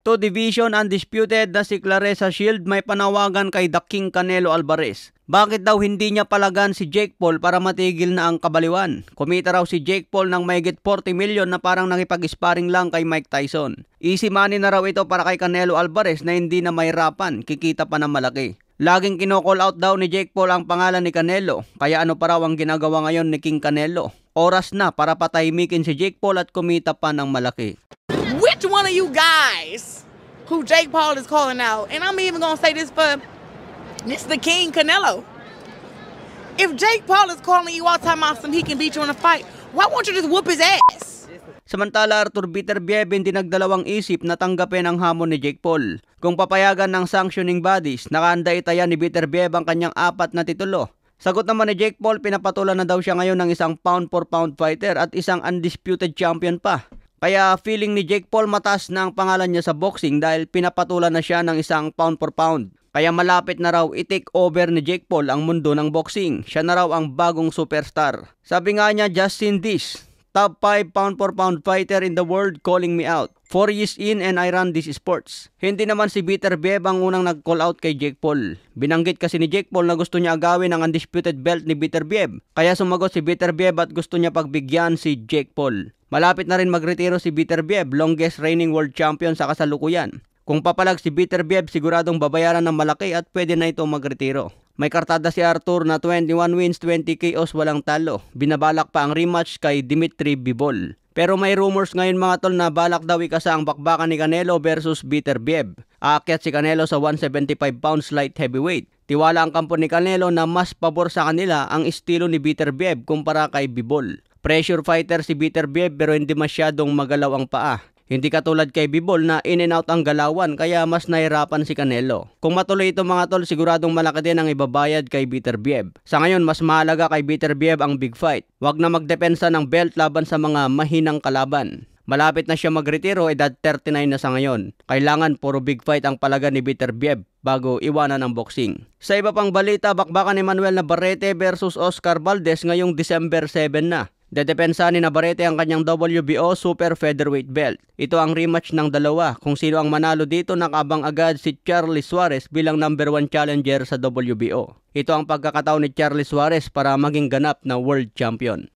2 division undisputed na si Claressa Shield may panawagan kay The King Canelo Alvarez. Bakit daw hindi niya palagan si Jake Paul para matigil na ang kabaliwan? Kumita raw si Jake Paul ng mahigit 40 million na parang nakipag-sparring lang kay Mike Tyson. Easy money na raw ito para kay Canelo Alvarez na hindi na mahirapan, kikita pa ng malaki. Laging kino-call out daw ni Jake Paul ang pangalan ni Canelo, kaya ano pa raw ang ginagawa ngayon ni King Canelo? Oras na para patahimikin si Jake Paul at kumita pa ng malaki. Which one of you guys who Jake Paul is calling out, and I'm even gonna say this for Mr. King Canelo, if Jake Paul is calling you out time out he can beat you in a fight, why won't you just whoop his ass? Samantala, Arthur Beterbiev hindi nagdalawang isip na tanggapin ang hamon ni Jake Paul. Kung papayagan ng sanctioning bodies, nakahanda itaya ni Beterbiev ang kanyang 4 na titulo. Sagot naman ni Jake Paul, pinapatulan na daw siya ngayon ng isang pound-for-pound fighter at isang undisputed champion pa. Kaya feeling ni Jake Paul mataas na ang pangalan niya sa boxing dahil pinapatulan na siya ng isang pound-for-pound. Kaya malapit na raw i-take over ni Jake Paul ang mundo ng boxing. Siya na raw ang bagong superstar. Sabi nga niya, just seen this. Top 5 pound-for-pound fighter in the world calling me out. 4 years in and I run this sports. Hindi naman si Beterbiev ang unang nag-call out kay Jake Paul. Binanggit kasi ni Jake Paul na gusto niya agawin ang undisputed belt ni Beterbiev. Kaya sumagot si Beterbiev at gusto niya pagbigyan si Jake Paul. Malapit na rin magretiro si Beterbiev, longest reigning world champion sa kasalukuyan. Kung papalag si Beterbiev, siguradong babayaran ng malaki at pwede na ito magretiro. May kartada si Arthur na 21 wins, 20 KOs, walang talo. Binabalak pa ang rematch kay Dimitri Bivol. Pero may rumors ngayon mga tol na balak daw ikasa ang bakbakan ni Canelo versus Beterbiev. Aakyat si Canelo sa 175 pounds light heavyweight. Tiwala ang kampo ni Canelo na mas pabor sa kanila ang estilo ni Beterbiev kumpara kay Bivol. Pressure fighter si Beterbiev pero hindi masyadong magalaw ang paa. Hindi katulad kay Bivol na in and out ang galawan kaya mas nahirapan si Canelo. Kung matuloy ito mga tol, siguradong malaki din ang ibabayad kay Beterbiev. Sa ngayon, mas mahalaga kay Beterbiev ang big fight. Huwag na magdepensa ng belt laban sa mga mahinang kalaban. Malapit na siya magretiro, edad 39 na sa ngayon. Kailangan puro big fight ang palaga ni Beterbiev bago iwanan ang boxing. Sa iba pang balita, bakbakan ni Manuel Navarrete versus Oscar Valdez ngayong December 7 na. Dedepensa ni Navarrete ang kanyang WBO Super Featherweight belt. Ito ang rematch ng dalawa. Kung sino ang manalo dito, nakabang agad si Charlie Suarez bilang number 1 challenger sa WBO. Ito ang pagkakataon ni Charlie Suarez para maging ganap na world champion.